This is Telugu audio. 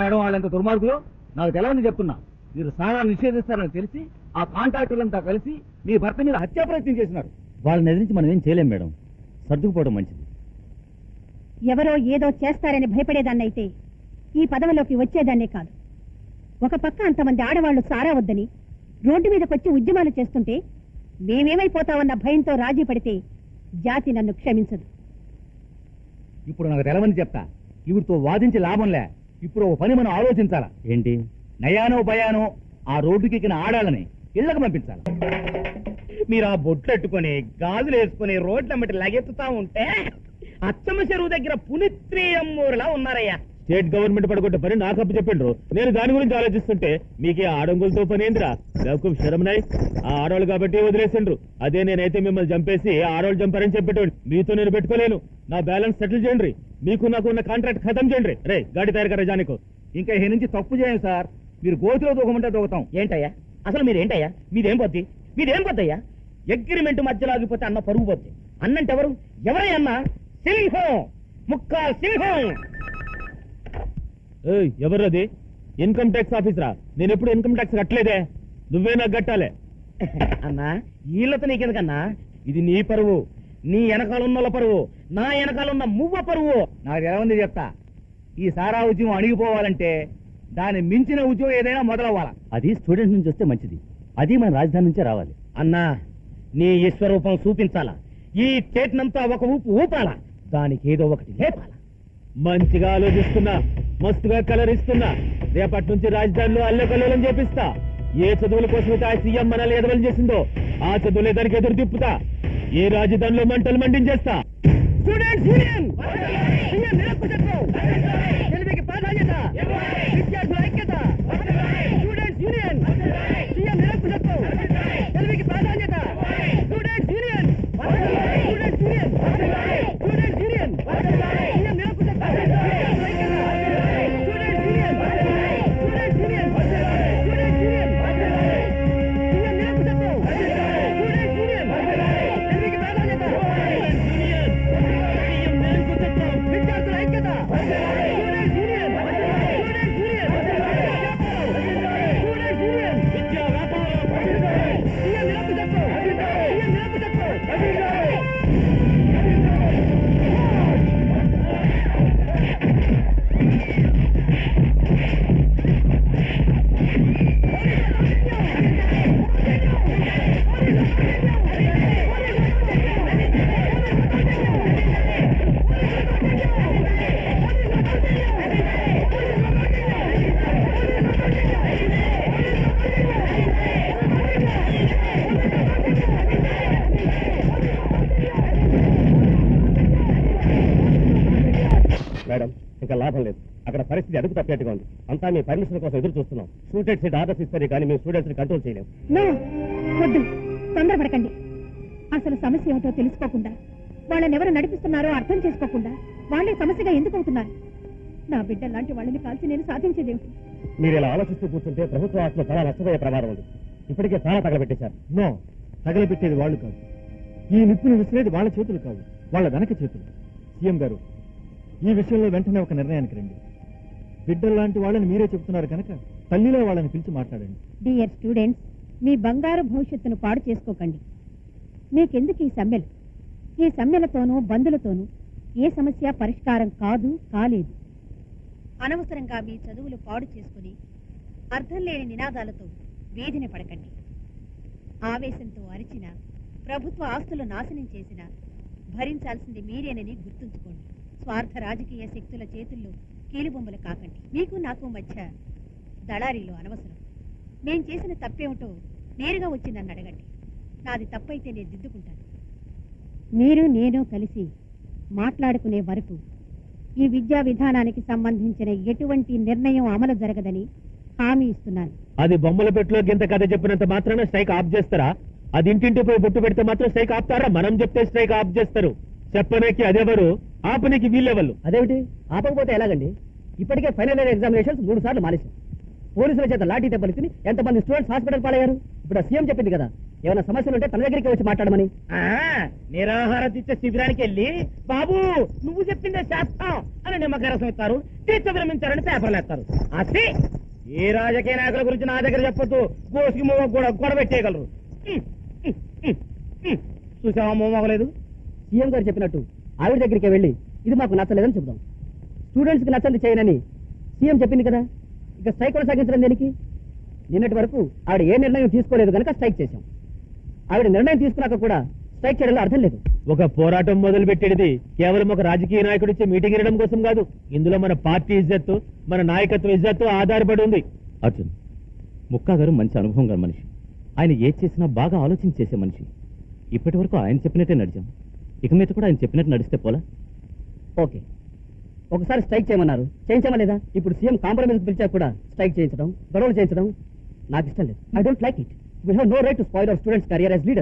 మేడం వాళ్ళంత దుర్మార్గులు నాకు తెలవని చెప్తున్నా. మీరు స్నానాన్ని నిషేధిస్తారని తెలిసి ఆ కాంట్రాక్టర్లంతా కలిసి మీ భర్త మీద హత్యా ప్రయత్నం చేసినారు. వాళ్ళని ఎదిరించి మనం ఏం చేయలేం మేడం, సర్దుకుపోవడం మంచిది. ఎవరో ఏదో చేస్తారని భయపడేదాన్నైతే ఈ పదవిలోకి వచ్చేదాన్నే కాదు. ఒక పక్క అంతమంది ఆడవాళ్లు సారా వద్దని రోడ్డు మీదకొచ్చి ఉద్యమాలు చేస్తుంటే మేమేమైపోతామన్న భయంతో రాజీ పడితే జాతి నన్ను క్షమించదు. ఇప్పుడు నాకు తెలవని చెప్తా, ఇవిడితో వాదించి లాభంలే. ఇప్పుడు ఓ పని మనం ఆలోచించాలా. ఏంటి? నయానో భయానో ఆ రోడ్డుకెక్కిన ఆడాలని ఇళ్లకు పంపించాలి. మీరు ఆ బొట్లెట్టుకుని గాజులు వేసుకుని రోడ్లమ్మటి లగెత్తుతా ఉంటే అచ్చమ్మ చెరువు దగ్గర పునిత్రియమ్మూరులా ఉన్నారయ్యా. స్టేట్ గవర్నమెంట్ పడగొట్టే పని నాకు అప్పు చెప్పిండ్రు. నేను దాని గురించి ఆలోచిస్తుంటే మీకే ఆడంగులతో పని ఏందిరా? నాకు శరమనాయ్. ఆ ఆడవాళ్ళు కాబట్టి వదిలేసిండ్రు. అదే నేనైతే మిమ్మల్ని చంపేసి ఆడవాళ్ళు చంపారని చెప్పేటోడు. మీతో నేను పెట్టుకోలేను. నా బ్యాలెన్స్ సెటిల్ చేయండి. మీకు నాకు ఉన్న కాంట్రాక్ట్ ఖతం చేయండి. రే గాడి తయారు కదా జానికు. ఇంకా ఈ నుంచి తప్పు చేయండి సార్. మీరు గోతిలో దూకమంటే దూకుతాం. ఏంటయ్యా అసలు మీరేంటయ్యా? మీదేం పోద్దయ్యా? అగ్రిమెంట్ మధ్యలో ఆగిపోతే అన్న పరుగు పోద్ది. అన్నంటే ఎవరు? ఎవరై అన్న? సింహం, ముక్కా సింహం. ఎవరది? ఇన్కమ్ ట్యాక్స్ ఆఫీసరా? నేను ఎప్పుడు ఇన్కమ్ ట్యాక్స్ కట్టలేదే. నువ్వే నాకు కట్టాలే. అన్నా వీళ్ళతో నీకెందుకన్నా? ఇది నీ పరువు, నీ వెనకాలన్న పరువు, నా వెనకాలన్న మువ్వ పరువు. నాకు ఎలా ఉంది చెప్తా. ఈ సారా ఉద్యమం అణిగిపోవాలంటే దాన్ని మించిన ఉద్యోగం ఏదైనా మొదలవ్వాలా. అది స్టూడెంట్ నుంచి వస్తే మంచిది. అది మన రాజధాని నుంచే రావాలి. అన్నా నీ విశ్వరూపం చూపించాలా? ఈ చేతినంతా ఒక ఊపు ఊపాలా? దానికి ఏదో ఒకటి లేపాలా? మంచిగా ఆలోచిస్తున్నా, మస్తుగా కలరిస్తున్నా. రేపటి నుంచి రాజధానిలో అల్లకల్లోలం చేపిస్తా. ఏ చదువుల కోసమైతే ఆ సీఎం మనల్ని ఎదవలు చేసిందో ఆ చదువులే దానికి ఎదురు తిప్పుతా. ఏ రాజధానిలో మంటలు మండించేస్తా. స్టూడెంట్స్ యూనియన్ సీఎం నిరంకుశత్వం, తెలివికి ప్రాధాన్యత, విద్యార్థుల ఐక్యత. స్టూడెంట్స్ యూనియన్ సీఎం నిరంకుశత్వం, తెలివికి ప్రాధాన్యత. Students union, students union, students union CM నిరంకుశత్వం, విద్యార్థుల ఐక్యత. Students union, students union, students union CM నిరంకుశత్వం, స్టూడెంట్స్ యూనియన్ తెలివికి ప్రాధాన్యత. విద్యార్థుల ఐక్యత. Students union, students union, students union విద్యా వ్యాపారం. సీఎం నిరంకుశత్వం, సీఎం నిరంకుశత్వం. మేడం ఇంకా లాభం లేదు. అక్కడ పరిస్థితి అదుపు తప్పేట్టుగా ఉంది. అంతా మీ పర్మిషన్ కోసం ఎదురు చూస్తున్నాం. స్టూడెంట్స్ ఆర్డర్స్ ఇస్తారు కానీ మేము స్టూడెంట్స్ కంట్రోల్ చేయలేము. నో, వద్దు, తొందరపడకండి. అసలు సమస్య ఏమిటో తెలుసుకోకుండా, వాళ్ళని ఎవరు నడిపిస్తున్నారో అర్థం చేసుకోకుండా వాళ్ళే సమస్యగా ఎందుకు అవుతున్నారు? నా బిడ్డ లాంటి వాళ్ళని కాల్చి నేను సాధించేదేమిటి? మీరు ఇలా ఆలోచిస్తూ కూర్చుంటే ప్రభుత్వ ఆస్తులు చాలా నష్టపోయే ప్రమాదం ఉంది. ఇప్పటికే చాలా తగలబెట్టేశారు. నో, తగలబెట్టేది వాళ్ళు కాదు. ఈ నిప్పును విసిరేది వాళ్ళ చేతులు కాదు, వాళ్ళ వెనక చేతులు. సీఎం గారు, ఈ విషయంలో వెంటనే ఒక నిర్ణయానికి రండి. బిడ్డల్లాంటి వాళ్ళని మీరే చెబుతున్నారు కనుక తల్లిలో వాళ్ళని పిలిచి మాట్లాడండి. డియర్ స్టూడెంట్స్, మీ బంగారు భవిష్యత్తును పాడు చేసుకోకండి. మీకెందుకు ఈ సమ్మెలు? ఈ సమ్మెలతోనూ బంధులతోనూ ఏ సమస్య పరిష్కారం కాలేదు. అనవసరంగా మీ చదువులు పాడు చేసుకుని అర్థం లేని నినాదాలతో వేధిన పడకండి. ఆవేశంతో అరిచిన, ప్రభుత్వ ఆస్తులు నాశనం చేసిన భరించాల్సింది మీరేనని గుర్తుంచుకోండి. స్వార్థ రాజకీయ శక్తుల చేతుల్లో కీలుబొమ్మలు కాకండి. మీకు నాకు మధ్య దళారీలు అనవసరం. మేం చేసిన తప్పేమిటో నేరుగా వచ్చి నన్ను అడగండి. నాది తప్పైతే నేను దిద్దుకుంటాను. మీరు నేను కలిసి మాట్లాడుకునే వరకు ఈ విద్యా విధానానికి సంబంధించిన ఎటువంటి నిర్ణయం అమలు జరగదని హామీ ఇస్తున్నాను. అది బొమ్మల పెట్టులో గింత కథ చెప్పినంత మాత్రాన స్ట్రైక్ ఆఫ్ చేస్తారా? అది ఇంటింటి పోయి బొట్టు పెడితే మాత్రం స్ట్రైక్ ఆపుతారా? మనం చెప్తే స్ట్రైక్ ఆఫ్ చేస్తారు. చెప్పనకి అదెవరు, ఆపనికి వీళ్ళెవరు? అదేమిటి ఆపకపోతే ఎలాగండి? ఇప్పటికే ఫైనల్ ఇయర్ ఎగ్జామినేషన్స్ 3 సార్లు మానేశాం. పోలీసుల చేత లాఠీ దెబ్బలు తిని ఎంతమంది స్టూడెంట్స్ హాస్పిటల్ పాలయ్యారు. ఇప్పుడు సీఎం చెప్పింది కదా, ఏమైనా సమస్యలు ఉంటే తన దగ్గరికి వచ్చి మాట్లాడమని. నిరాహార దీక్ష శిబిరానికి వెళ్ళి బాబు నువ్వు చెప్పిందే చేస్తాం అని నిమ్మకారసం ఇస్తారు, దీక్ష విరమించారని పేపర్లు వేస్తారు. అసి ఏ రాజకీయ నాయకుల గురించి నా దగ్గర చెప్పొద్దు. గోసుకి మూవ కూడా గొడవెట్టేయగలరు. చూసావా మోమోగలేదు? సీఎం గారు చెప్పినట్టు ఆవిడ దగ్గరికి వెళ్ళి ఇది మాకు నచ్చలేదని చెబుదాం. స్టూడెంట్స్ కి నచ్చంది చేయనని సీఎం చెప్పింది కదా, ఇక స్ట్రైక్ కొనసాగించడం దేనికి? నిన్నటి వరకు ఆవిడ ఏ నిర్ణయం తీసుకోలేదు కనుక స్ట్రైక్ చేశాం. ఆవిడ నిర్ణయం తీసుకున్నాక కూడా స్ట్రైక్ చేయడంలో అర్థం లేదు. ఒక పోరాటం మొదలు పెట్టేది కేవలం ఒక రాజకీయ నాయకుడి ఇచ్చే మీటింగ్ ఇవ్వడం కోసం కాదు. ఇందులో మన పార్టీ ఇజ్జత్తు, మన నాయకత్వ ఇజ్జత్తు ఆధారపడి ఉంది. అర్జున్, ముక్కా గారు మంచి అనుభవం గల మనిషి. ఆయన ఏది చేసినా బాగా ఆలోచించి చేసే మనిషి. ఇప్పటి వరకు ఆయన చెప్పినట్టే నడిచాం. ఇక మీద కూడా ఆయన చెప్పినట్టు నడిస్తే పోలా? ఓకే, ఒకసారి స్ట్రైక్ చేయమన్నారు, చేయించామా లేదా? ఇప్పుడు సీఎం కాంప్రమైజ్ పిలిచా కూడా స్ట్రైక్ చేయించడం, గొడవలు చేయించడం నాకు ఇష్టం లేదు. I don't like it. We have no right to spoil our students career as leader.